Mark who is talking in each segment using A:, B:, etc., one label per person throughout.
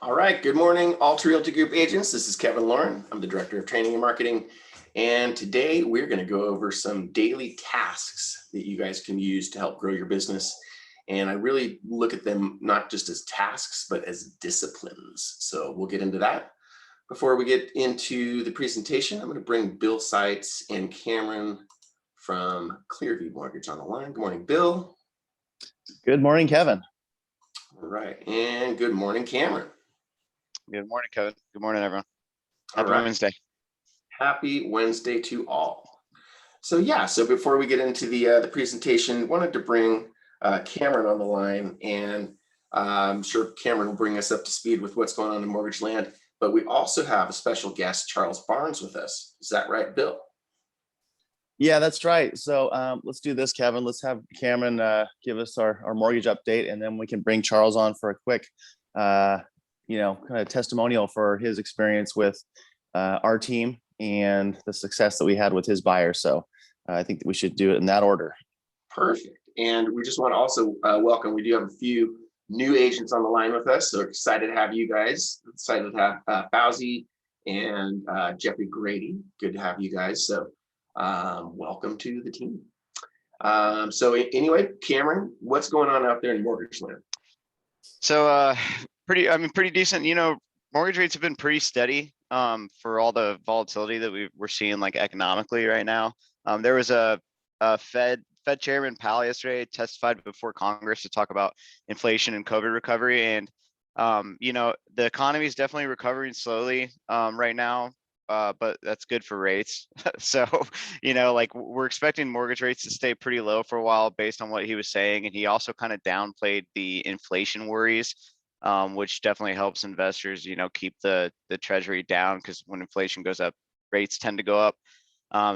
A: All right, good morning, Alter Realty Group agents. This is Kevin Lauren. I'm the Director of Training and Marketing. And today we're going to go over some daily tasks that you guys can use to help grow your business. And I really look at them not just as tasks, but as disciplines. So we'll get into that. Before we get into the presentation, I'm going to bring Bill Seitz and Cameron from Clearview Mortgage on the line. Good morning, Bill.
B: Good morning, Kevin.
A: All right, and good morning, Cameron.
C: Good morning, Kevin. Good morning, everyone.
A: All
C: Happy
A: right.
C: Wednesday.
A: Happy Wednesday to all. So before we get into the presentation, wanted to bring Cameron on the line, and I'm sure Cameron will bring us up to speed with what's going on in mortgage land. But we also have a special guest, Charles Barnes, with us. Is that right, Bill?
B: Yeah, that's right. So let's do this, Kevin. Let's have Cameron give us our mortgage update, and then we can bring Charles on for a quick, kind of testimonial for his experience with our team and the success that we had with his buyer. So I think that we should do it in that order.
A: Perfect. And we just want to also welcome, we do have a few new agents on the line with us. So excited to have you guys. Excited to have Fauzi and Jeffrey Grady. Good to have you guys. So welcome to the team. So anyway, Cameron, what's going on out there in mortgage land?
C: So pretty decent. Mortgage rates have been pretty steady for all the volatility that we're seeing like economically right now. There was a Fed Chairman Powell yesterday testified before Congress to talk about inflation and COVID recovery, and the economy is definitely recovering slowly right now. But that's good for rates. So, we're expecting mortgage rates to stay pretty low for a while based on what he was saying. And he also kind of downplayed the inflation worries, which definitely helps investors, keep the treasury down, because when inflation goes up, rates tend to go up.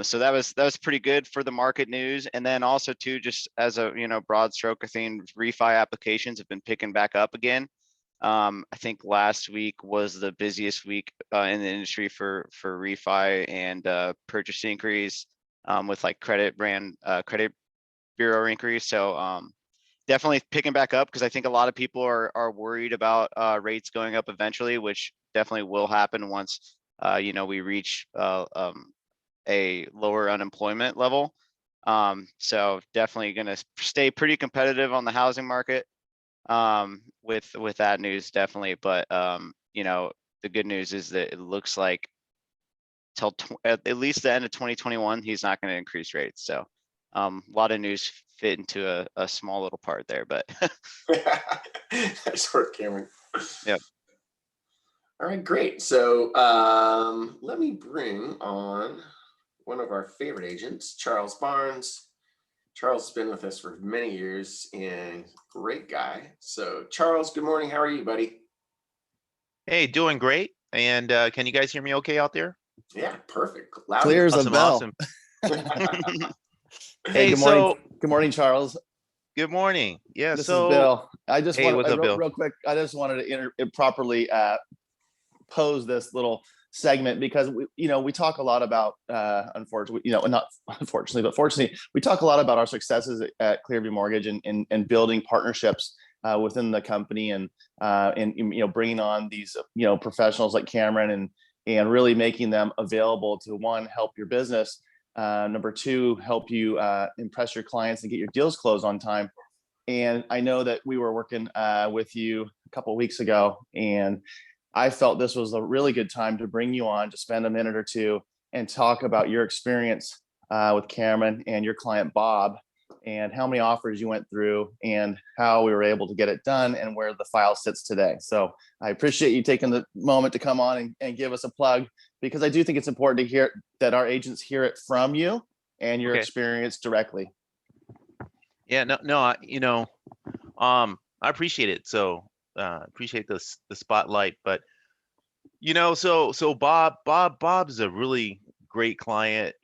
C: So that was pretty good for the market news. And then also too, just as a, broad stroke, I think refi applications have been picking back up again. I think last week was the busiest week in the industry for refi and purchase increase with like credit bureau increase. So definitely picking back up, because I think a lot of people are worried about rates going up eventually, which definitely will happen once we reach a lower unemployment level. So definitely going to stay pretty competitive on the housing market. With that news, definitely. But the good news is that it looks like till at least the end of 2021 he's not going to increase rates. So a lot of news fit into a small little part there, but
A: that's worth, Cameron.
C: Yep.
A: All right, great. So let me bring on one of our favorite agents, Charles Barnes. Charles has been with us for many years and great guy. So Charles, good morning. How are you, buddy?
D: Hey, doing great. And can you guys hear me okay out there?
A: Yeah, perfect. Loud.
B: Clear as a bell.
D: Awesome.
B: Hey, good morning. Good morning, Charles.
D: Good morning. Yeah,
B: this is Bill. I just
D: hey,
B: wanted
D: Bill?
B: real quick. I just wanted to properly pose this little segment, because we talk a lot about unfortunately, not unfortunately, but fortunately, we talk a lot about our successes at Clearview Mortgage and building partnerships within the company, and bringing on these professionals like Cameron, and really making them available to, one, help your business, number two, help you impress your clients and get your deals closed on time. And I know that we were working with you a couple of weeks ago, and I felt this was a really good time to bring you on to spend a minute or two and talk about your experience with Cameron and your client, Bob, and how many offers you went through and how we were able to get it done and where the file sits today. So I appreciate you taking the moment to come on and give us a plug, because I do think it's important to hear that our agents hear it from you and your experience directly.
D: Yeah, no, I appreciate it. So appreciate the spotlight, but so Bob's a really great client,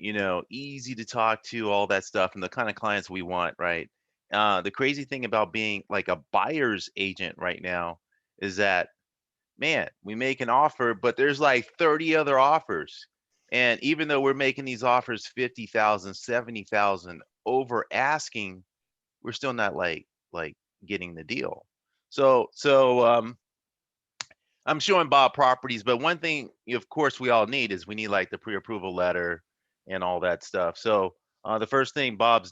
D: easy to talk to, all that stuff, and the kind of clients we want, right? The crazy thing about being like a buyer's agent right now is that, man, we make an offer, but there's like 30 other offers. And even though we're making these offers 50,000, 70,000 over asking, we're still not like getting the deal. So I'm showing Bob properties, but one thing, of course, we all need is we need like the pre-approval letter and all that stuff. So the first thing Bob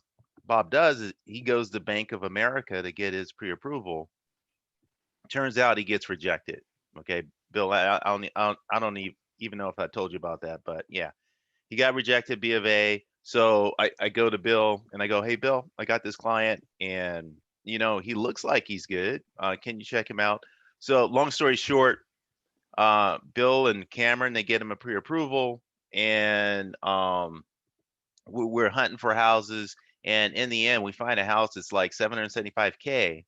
D: does is he goes to Bank of America to get his pre-approval. Turns out he gets rejected. Okay, Bill, I don't even know if I told you about that, but yeah, he got rejected B of A. So I go to Bill and I go, hey, Bill, I got this client and, you know, he looks like he's good. Can you check him out? So long story short, Bill and Cameron, they get him a pre-approval and we're hunting for houses. And in the end, we find a house that's like 775K.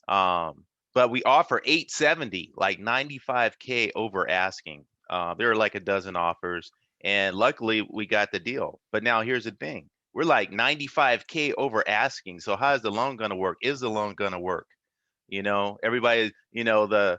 D: But we offer 870, like 95K over asking. There are like a dozen offers. And luckily we got the deal. But now here's the thing. We're like 95K over asking. So how is the loan going to work? Is the loan going to work? You know, everybody, you know, the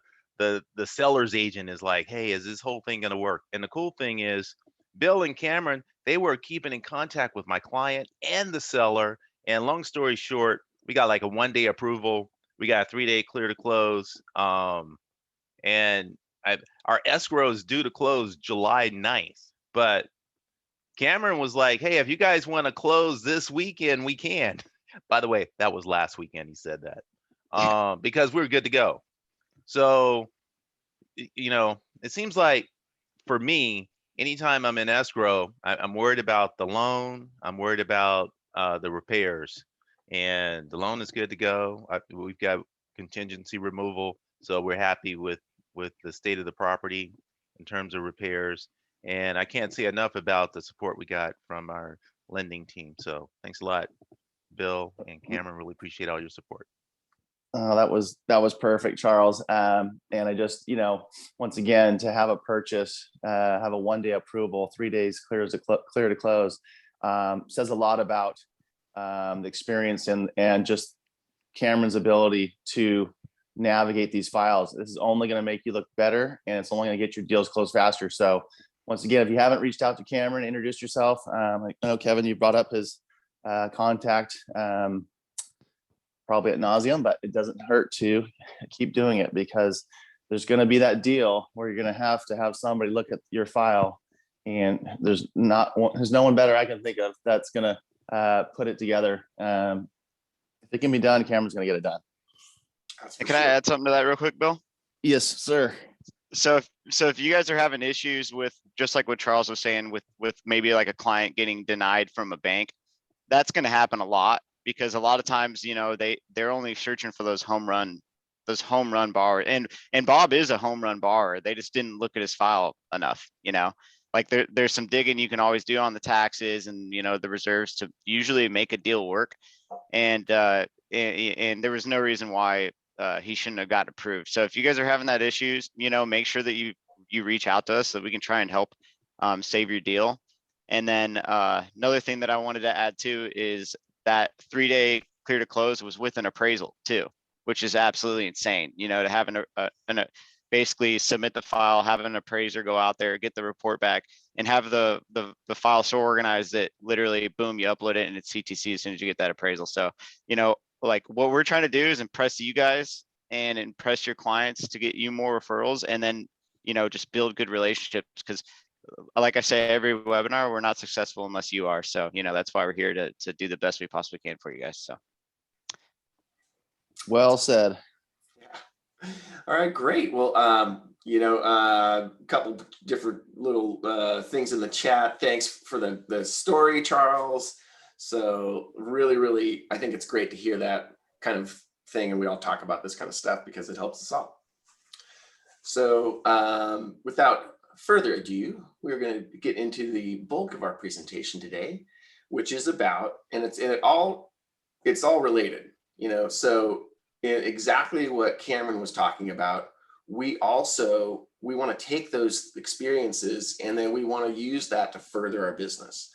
D: seller's agent is like, hey, is this whole thing going to work? And the cool thing is Bill and Cameron, they were keeping in contact with my client and the seller. And long story short, we got like a 1-day approval. We got a 3-day clear to close. And our escrow is due to close July 9th. But Cameron was like, hey, if you guys want to close this weekend, we can. By the way, that was last weekend he said that. Because we're good to go. So, you know, it seems like for me, anytime I'm in escrow, I'm worried about the loan. I'm worried about the repairs. And the loan is good to go. We've got contingency removal. So we're happy with the state of the property in terms of repairs. And I can't say enough about the support we got from our lending team. So thanks a lot, Bill and Cameron. Really appreciate all your support.
B: That was perfect, Charles. And I just, you know, once again, to have a purchase, have a 1-day approval, 3 days clear to close, says a lot about the experience and just Cameron's ability to navigate these files. This is only going to make you look better, and it's only going to get your deals closed faster. So once again, if you haven't reached out to Cameron, introduce yourself. I know, Kevin, you brought up his contact probably ad nauseum, but it doesn't hurt to keep doing it, because there's going to be that deal where you're going to have somebody look at your file, and there's no one better I can think of that's going to put it together. If it can be done, Cameron's going to get it done.
C: Can I add something to that real quick, Bill?
B: Yes, sir.
C: So if you guys are having issues with, just like what Charles was saying, with maybe like a client getting denied from a bank, that's going to happen a lot, because a lot of times, you know, they're only searching for those home run borrowers. And Bob is a home run borrower. They just didn't look at his file enough, you know. Like there's some digging you can always do on the taxes and, you know, the reserves to usually make a deal work. And there was no reason why he shouldn't have got approved. So if you guys are having that issues, you know, make sure that you reach out to us so that we can try and help save your deal. And then another thing that I wanted to add too is that 3-day clear to close was with an appraisal too, which is absolutely insane. You know, to have basically submit the file, have an appraiser go out there, get the report back, and have the file so organized that literally, boom, you upload it and it's CTC as soon as you get that appraisal. So, you know, like what we're trying to do is impress you guys and impress your clients to get you more referrals, and then, you know, just build good relationships, because like I say, every webinar, we're not successful unless you are. So, you know, that's why we're here to do the best we possibly can for you guys. So.
B: Well said.
A: Yeah. All right, great. Well, you know, a couple different little things in the chat. Thanks for the story, Charles. So really, I think it's great to hear that kind of thing. And we all talk about this kind of stuff because it helps us all. So without further ado, we're going to get into the bulk of our presentation today, which is about, and it's all related, you know. So exactly what Cameron was talking about, we want to take those experiences and then we want to use that to further our business.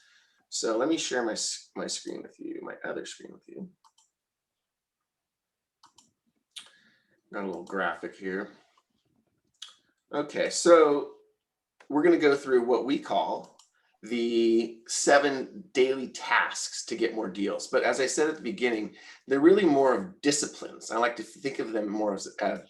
A: So let me share my screen with you, my other screen with you. Got a little graphic here. Okay, so we're going to go through what we call the 7 daily tasks to get more deals. But as I said at the beginning, they're really more of disciplines. I like to think of them more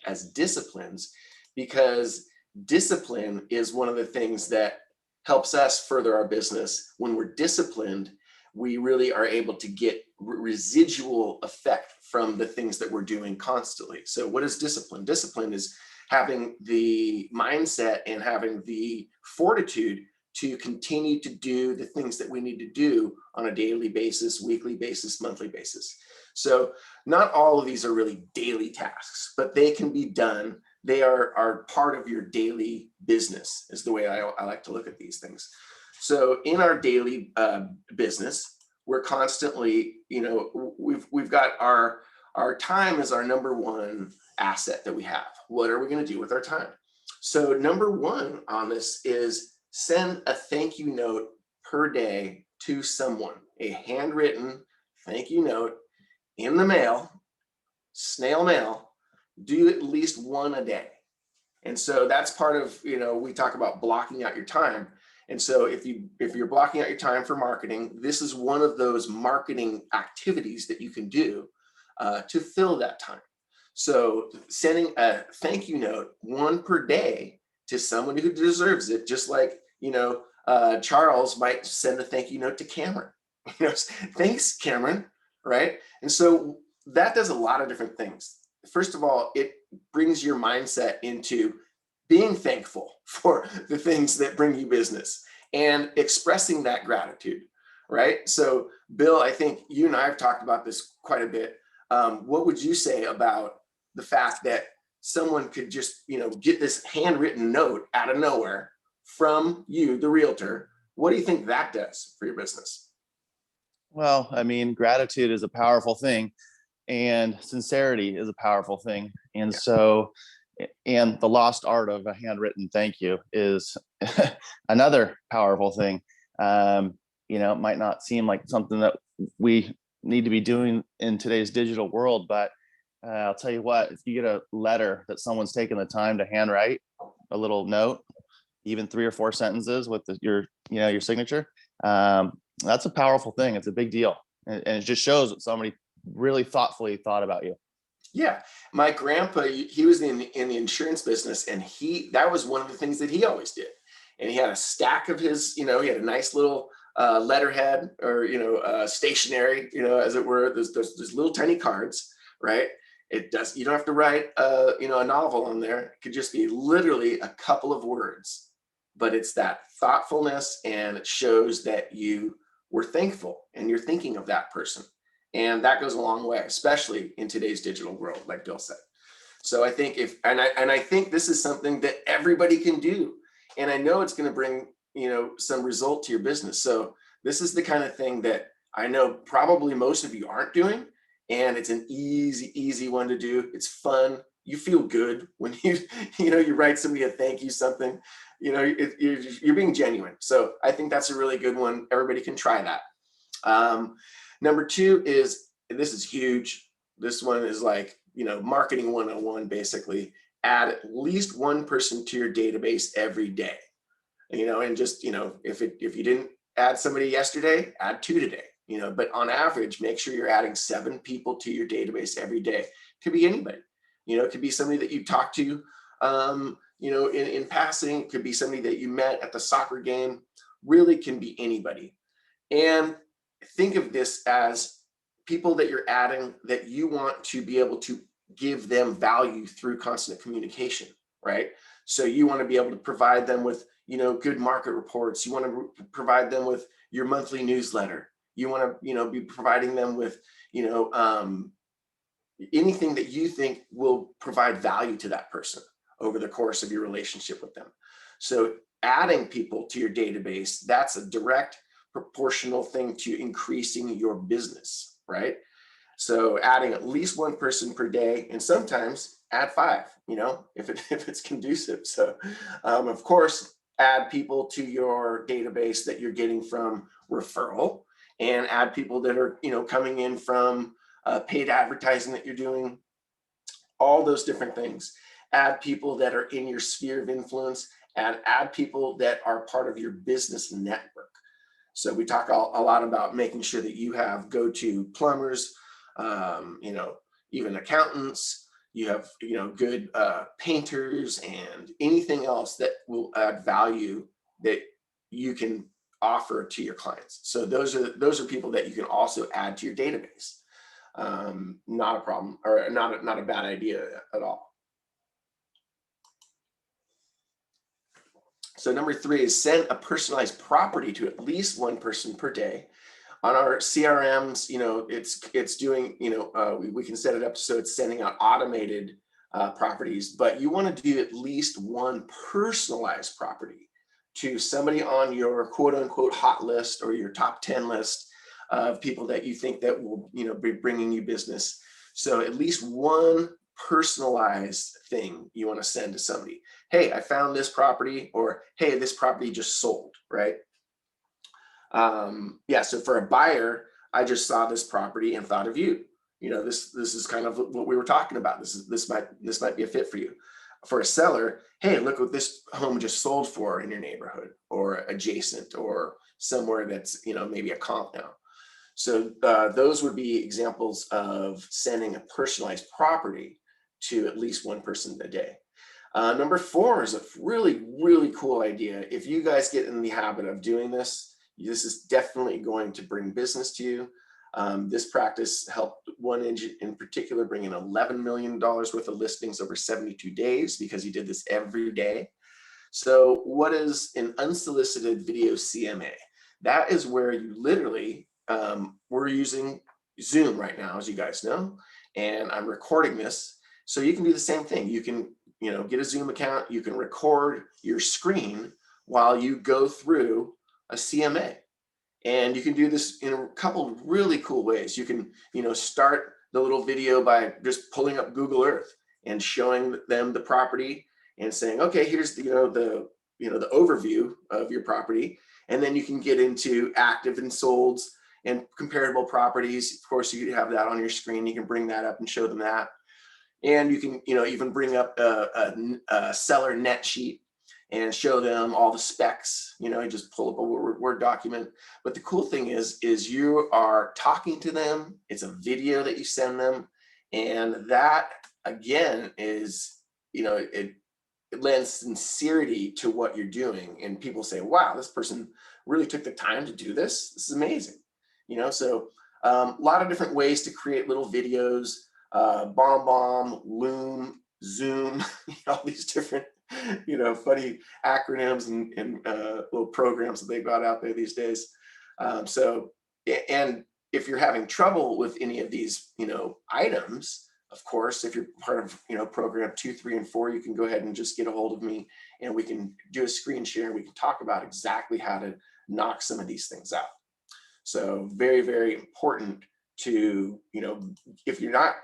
A: as disciplines, because discipline is one of the things that helps us further our business. When we're disciplined, we really are able to get residual effect from the things that we're doing constantly. So what is discipline? Discipline is having the mindset and having the fortitude to continue to do the things that we need to do on a daily basis, weekly basis, monthly basis. So not all of these are really daily tasks, but they can be done. They are part of your daily business, is the way I like to look at these things. So in our daily business, we're constantly, we've got our time is our number one asset that we have. What are we going to do with our time? So number one on this is send a thank you note per day to someone, a handwritten thank you note in the mail, snail mail. Do at least one a day. And so that's part of, we talk about blocking out your time. And so if you're blocking out your time for marketing, this is one of those marketing activities that you can do to fill that time. So sending a thank you note, one per day, to someone who deserves it, just like, Charles might send a thank you note to Cameron. Thanks, Cameron, right? And so that does a lot of different things. First of all, it brings your mindset into being thankful for the things that bring you business and expressing that gratitude, right? So Bill, I think you and I have talked about this quite a bit. What would you say about the fact that someone could just, get this handwritten note out of nowhere from you, the realtor? What do you think that does for your business?
B: Well, I mean, gratitude is a powerful thing, and sincerity is a powerful thing. And so, and the lost art of a handwritten thank you is another powerful thing. It might not seem like something that we need to be doing in today's digital world, but I'll tell you what, if you get a letter that someone's taken the time to handwrite, a little note, even 3 or 4 sentences with your signature, that's a powerful thing. It's a big deal. And it just shows that somebody really thoughtfully thought about you.
A: Yeah. My grandpa, he was in the insurance business, and that was one of the things that he always did. And he had a stack of his, he had a nice little letterhead or, stationery, as it were. There's little tiny cards, right? You don't have to write, a novel on there. It could just be literally a couple of words, but it's that thoughtfulness, and it shows that you were thankful and you're thinking of that person. And that goes a long way, especially in today's digital world, like Bill said. So I think I think this is something that everybody can do. And I know it's going to bring, some result to your business. So this is the kind of thing that I know probably most of you aren't doing. And it's an easy one to do. It's fun. You feel good when you write somebody a thank you something, you're being genuine. So I think that's a really good one. Everybody can try that. Number 2 is, and this is huge. This one is like, marketing 101, basically. Add at least one person to your database every day. And just, if you didn't add somebody yesterday, add 2 today. But on average, make sure you're adding 7 people to your database every day. Could be anybody. It could be somebody that you talked to, in passing. It could be somebody that you met at the soccer game. Really can be anybody. And think of this as people that you're adding that you want to be able to give them value through constant communication, right? So you want to be able to provide them with, good market reports. You want to provide them with your monthly newsletter. You want to, be providing them with, anything that you think will provide value to that person over the course of your relationship with them. So adding people to your database, that's a direct proportional thing to increasing your business, right? So adding at least one person per day, and sometimes add 5, if it's conducive. So of course, add people to your database that you're getting from referral, and add people that are, coming in from paid advertising that you're doing, all those different things. Add people that are in your sphere of influence, and add people that are part of your business network. So we talk a lot about making sure that you have go-to plumbers, even accountants, you have, good painters and anything else that will add value that you can offer to your clients. So those are people that you can also add to your database. Not a problem, or not a bad idea at all. So number 3 is send a personalized property to at least one person per day. On our CRMs, it's doing, we can set it up so it's sending out automated properties, but you want to do at least one personalized property to somebody on your quote unquote hot list or your top 10 list of people that you think that will, be bringing you business. So at least one personalized thing you want to send to somebody. Hey, I found this property, or hey, this property just sold, right? So for a buyer, I just saw this property and thought of you. This is kind of what we were talking about. This might be a fit for you. For a seller, hey, look what this home just sold for in your neighborhood or adjacent or somewhere that's, maybe a comp now. So those would be examples of sending a personalized property to at least one person a day. Number 4 is a really, really cool idea. If you guys get in the habit of doing this is definitely going to bring business to you. This practice helped one agent in particular bring in $11 million worth of listings over 72 days because he did this every day. So what is an unsolicited video CMA? That is where you literally, we're using Zoom right now, as you guys know, and I'm recording this. So you can do the same thing. You can, get a Zoom account, you can record your screen while you go through a CMA. And you can do this in a couple of really cool ways. You can, start the little video by just pulling up Google Earth and showing them the property and saying, okay, here's the overview of your property. And then you can get into active and solds and comparable properties. Of course, you have that on your screen. You can bring that up and show them that. And you can, even bring up a seller net sheet and show them all the specs. You just pull up a Word document. But the cool thing is you are talking to them. It's a video that you send them. And that, again, is, it lends sincerity to what you're doing. And people say, wow, this person really took the time to do this. This is amazing. So a lot of different ways to create little videos, BombBomb, Loom, Zoom, all these different, funny acronyms and little programs that they've got out there these days. And if you're having trouble with any of these, items, of course, if you're part of, program 2, 3, and 4, you can go ahead and just get a hold of me and we can do a screen share. We can talk about exactly how to knock some of these things out. So very, very important to, if you're not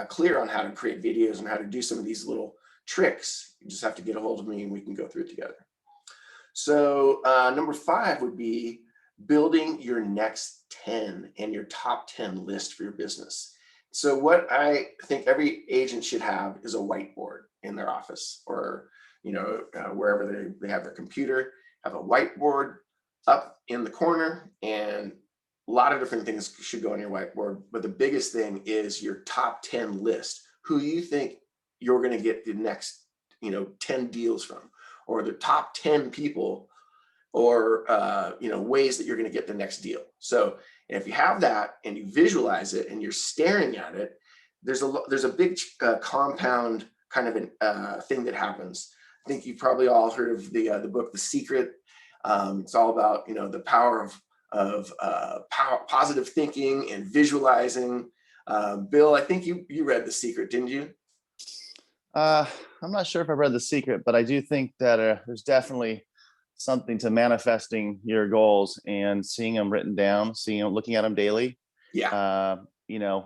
A: clear on how to create videos and how to do some of these little tricks, you just have to get a hold of me and we can go through it together. So number 5 would be building your next 10 and your top 10 list for your business. So what I think every agent should have is a whiteboard in their office or, wherever they have their computer, have a whiteboard up in the corner, and a lot of different things should go on your whiteboard. But the biggest thing is your top 10 list, who you think you're going to get the next, 10 deals from, or the top 10 people, or, ways that you're going to get the next deal. So if you have that and you visualize it and you're staring at it, there's a big compound kind of thing that happens. I think you've probably all heard of the book, The Secret. It's all about, the power of positive thinking and visualizing. Bill, I think you read The Secret, didn't you?
B: I'm not sure if I've read The Secret, but I do think that there's definitely something to manifesting your goals and seeing them written down, looking at them daily.
A: Yeah.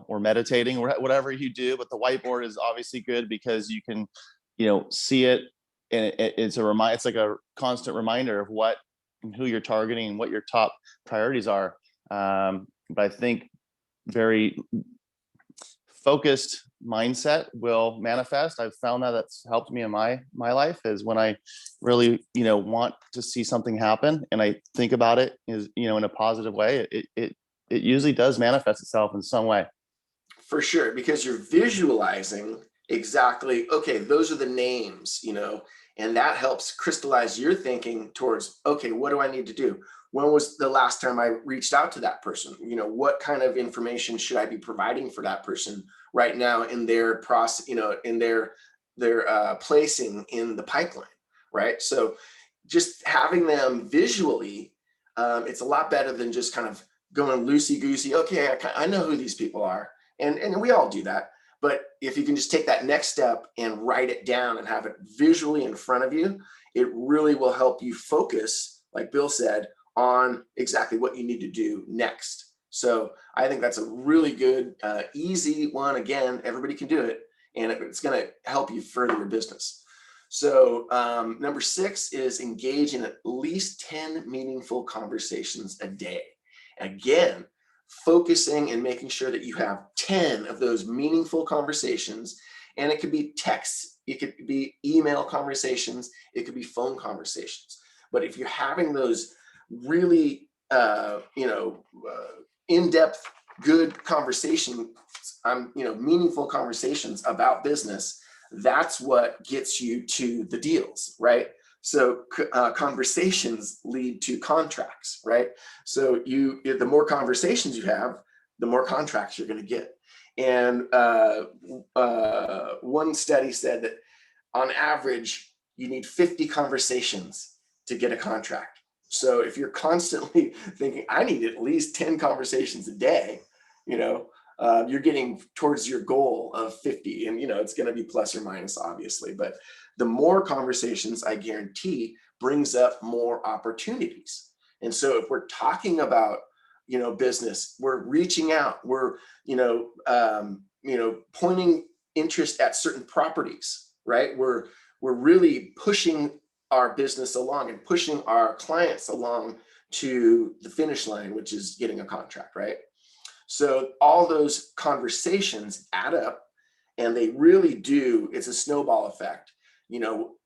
B: Or meditating, or whatever you do. But the whiteboard is obviously good because you can, see it, and it's it's like a constant reminder of what and who you're targeting and what your top priorities are. But I think very focused mindset will manifest. I've found that's helped me in my life, is when I really, want to see something happen and I think about it is, in a positive way, it usually does manifest itself in some way.
A: For sure, because you're visualizing Exactly. Okay, those are the names, and that helps crystallize your thinking towards, okay, what do I need to do? When was the last time I reached out to that person? What kind of information should I be providing for that person right now in their process, in their placing in the pipeline, right? So just having them visually, it's a lot better than just kind of going loosey goosey. Okay, I know who these people are, and we all do that. But if you can just take that next step and write it down and have it visually in front of you, it really will help you focus, like Bill said, on exactly what you need to do next. So I think that's a really good, easy one. Again, everybody can do it, and it's going to help you further your business. So number 6 is engage in at least 10 meaningful conversations a day. Again, focusing and making sure that you have 10 of those meaningful conversations. And it could be texts, it could be email conversations, it could be phone conversations. But if you're having those really, in-depth, good conversations, meaningful conversations about business, that's what gets you to the deals, right? So conversations lead to contracts, right? So the more conversations you have, the more contracts you're going to get. And one study said that on average, you need 50 conversations to get a contract. So if you're constantly thinking, I need at least 10 conversations a day, you're getting towards your goal of 50, and it's going to be plus or minus, obviously, but the more conversations, I guarantee, brings up more opportunities. And so if we're talking about business, we're reaching out, we're pointing interest at certain properties, right? We're really pushing our business along and pushing our clients along to the finish line, which is getting a contract, right? So all those conversations add up, and they really do. It's a snowball effect.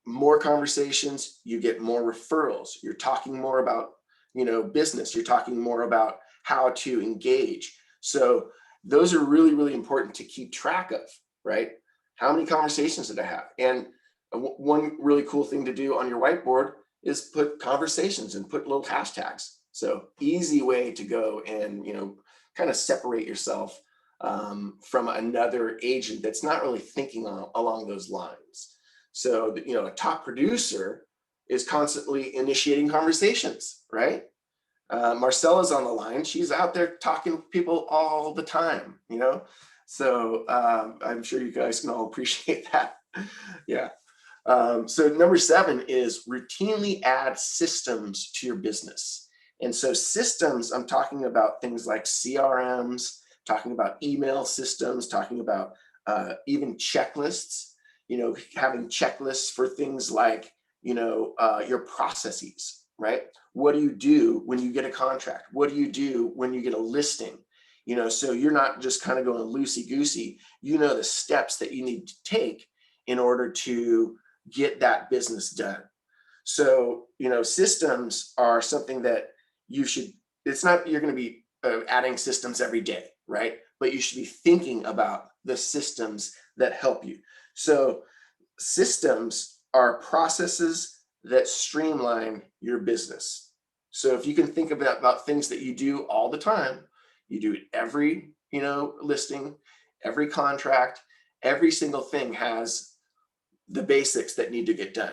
A: More conversations, you get more referrals. You're talking more about, business. You're talking more about how to engage. So those are really, really important to keep track of, right? How many conversations did I have? And one really cool thing to do on your whiteboard is put conversations and put little hashtags. So easy way to go and, kind of separate yourself from another agent that's not really thinking along those lines. So, a top producer is constantly initiating conversations, right? Marcella's on the line. She's out there talking to people all the time, So I'm sure you guys can all appreciate that. Yeah. So number 7 is routinely add systems to your business. And so systems, I'm talking about things like CRMs, talking about email systems, talking about even checklists, having checklists for things like, your processes, right? What do you do when you get a contract? What do you do when you get a listing? So you're not just kind of going loosey-goosey, the steps that you need to take in order to get that business done. So, systems are something that it's not, you're going to be adding systems every day, right? But you should be thinking about the systems that help you. So systems are processes that streamline your business. So if you can think about things that you do all the time, you do it every, listing, every contract, every single thing has the basics that need to get done.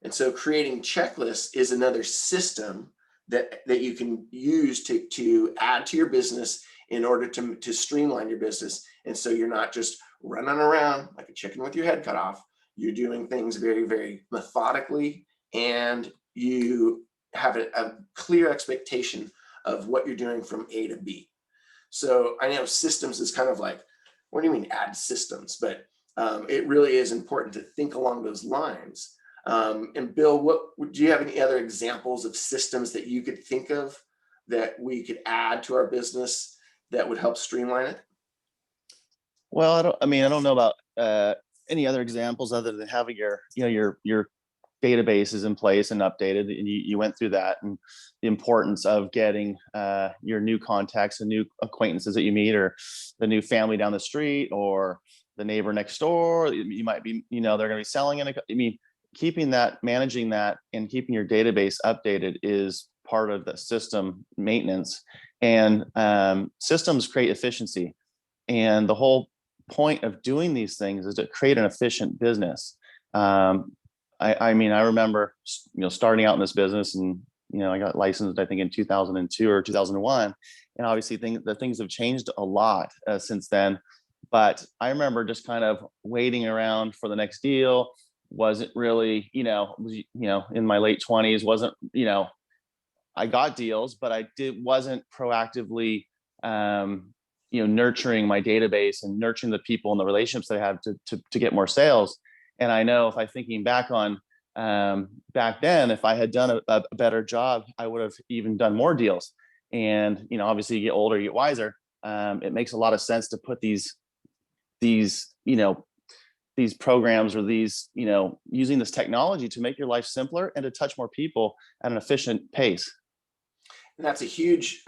A: And so creating checklists is another system that you can use to add to your business in order to streamline your business. And so you're not just running around like a chicken with your head cut off. You're doing things very, very methodically, and you have a clear expectation of what you're doing from A to B. So I know systems is kind of like, what do you mean add systems? But it really is important to think along those lines. And Bill, do you have any other examples of systems that you could think of that we could add to our business that would help streamline it?
B: Well, I don't know about any other examples other than having your databases in place and updated. And you went through that, and the importance of getting your new contacts and new acquaintances that you meet, or the new family down the street, or the neighbor next door. You might be, they're going to be selling in keeping that, managing that, and keeping your database updated is part of the system maintenance. And systems create efficiency. And the whole point of doing these things is to create an efficient business. I remember, starting out in this business, and I got licensed, I think, in 2002 or 2001, and obviously things have changed a lot since then. But I remember just kind of waiting around for the next deal. Wasn't really, in my late 20s, wasn't, I got deals, but wasn't proactively, nurturing my database and nurturing the people and the relationships that I have to get more sales. And I know, if I'm thinking back on back then, if I had done a better job, I would have even done more deals. And, obviously you get older, you get wiser. It makes a lot of sense to put these programs, or these, using this technology to make your life simpler and to touch more people at an efficient pace.
A: And that's a huge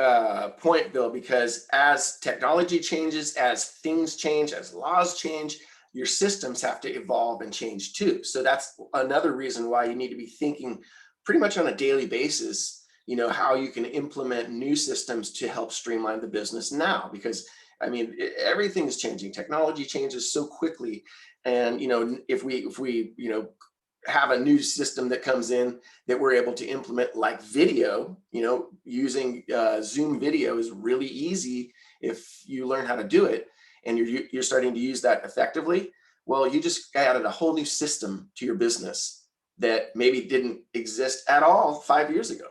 A: point, Bill, because as technology changes, as things change, as laws change, your systems have to evolve and change too. So that's another reason why you need to be thinking pretty much on a daily basis, how you can implement new systems to help streamline the business now, because everything is changing. Technology changes so quickly. And, if we have a new system that comes in that we're able to implement, like video, using Zoom video is really easy if you learn how to do it, and you're starting to use that effectively. Well, you just added a whole new system to your business that maybe didn't exist at all 5 years ago,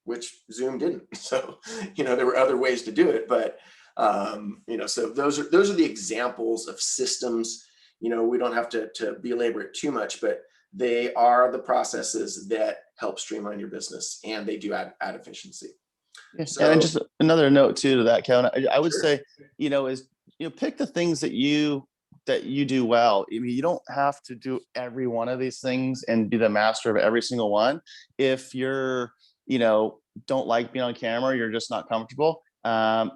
A: which Zoom didn't. So, there were other ways to do it, but so those are the examples of systems. We don't have to belabor it too much, but they are the processes that help streamline your business, and they do add efficiency. So,
B: and just another note too to that, Kevin, I would
A: Sure.
B: say, is, pick the things that you do well. You don't have to do every one of these things and be the master of every single one. If you're, don't like being on camera, you're just not comfortable.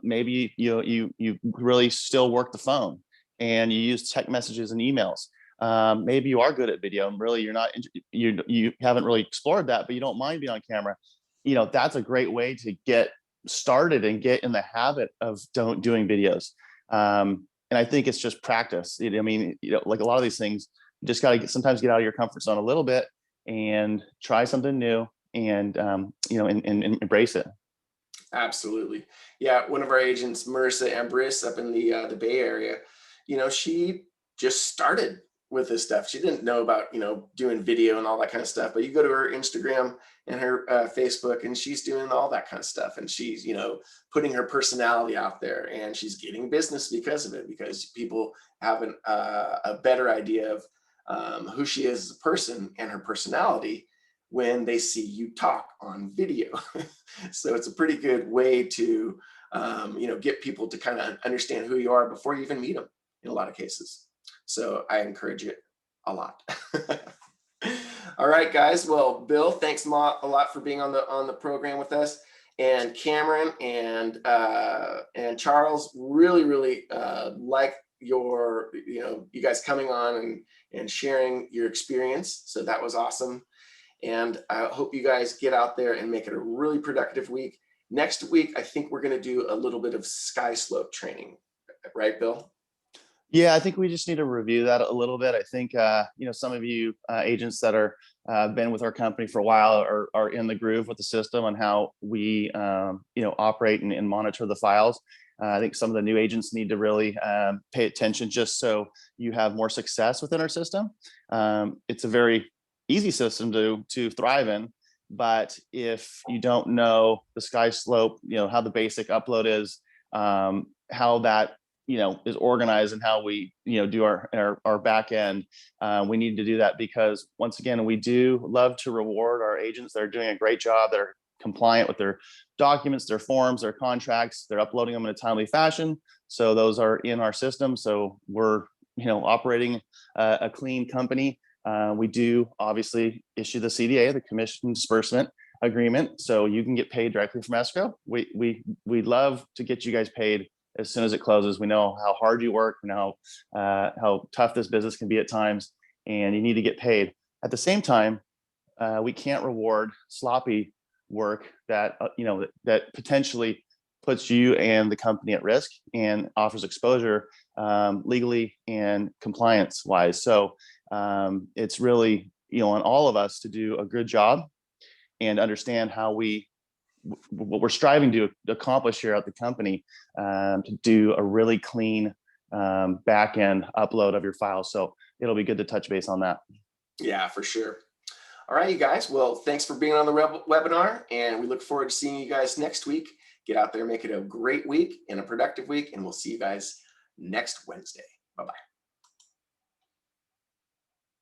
B: Maybe you really still work the phone and you use text messages and emails. Maybe you are good at video, and really you haven't really explored that, but you don't mind being on camera. That's a great way to get started and get in the habit of doing videos. And I think it's just practice. Like a lot of these things, you just got to sometimes get out of your comfort zone a little bit and try something new, and and embrace it.
A: Absolutely. Yeah. One of our agents, Marissa Ambris, up in the Bay Area, she just started with this stuff. She didn't know about, doing video and all that kind of stuff, but you go to her Instagram and her Facebook, and she's doing all that kind of stuff. And she's, putting her personality out there, and she's getting business because of it, because people have a better idea of who she is as a person and her personality when they see you talk on video. So it's a pretty good way to, get people to kind of understand who you are before you even meet them in a lot of cases. So I encourage it a lot. All right, guys. Well, Bill, thanks a lot for being on the program with us, and Cameron and Charles. Really like your you guys coming on and sharing your experience. So that was awesome. And I hope you guys get out there and make it a really productive week. Next week, I think we're going to do a little bit of sky slope training, right, Bill?
B: Yeah, I think we just need to review that a little bit. I think, some of you agents that are been with our company for a while are in the groove with the system on how we, operate and monitor the files. I think some of the new agents need to really pay attention, just so you have more success within our system. It's a very easy system to thrive in, but if you don't know the sky slope, how the basic upload is, how that is organized, and how we do our back end, we need to do that, because once again, we do love to reward our agents that are doing a great job. They're compliant with their documents, their forms, their contracts. They're uploading them in a timely fashion, so those are in our system. So we're operating a clean company. We do obviously issue the CDA, the commission disbursement agreement, so you can get paid directly from escrow. We love to get you guys paid as soon as it closes. We know how hard you work, we know how tough this business can be at times, and you need to get paid. At the same time, we can't reward sloppy work that that potentially puts you and the company at risk and offers exposure legally and compliance wise. So it's really on all of us to do a good job and understand how what we're striving to accomplish here at the company, to do a really clean back end upload of your files. So it'll be good to touch base on that.
A: Yeah, for sure. All right, you guys. Well, thanks for being on the webinar, and we look forward to seeing you guys next week. Get out there, make it a great week and a productive week, and we'll see you guys next Wednesday. Bye-bye.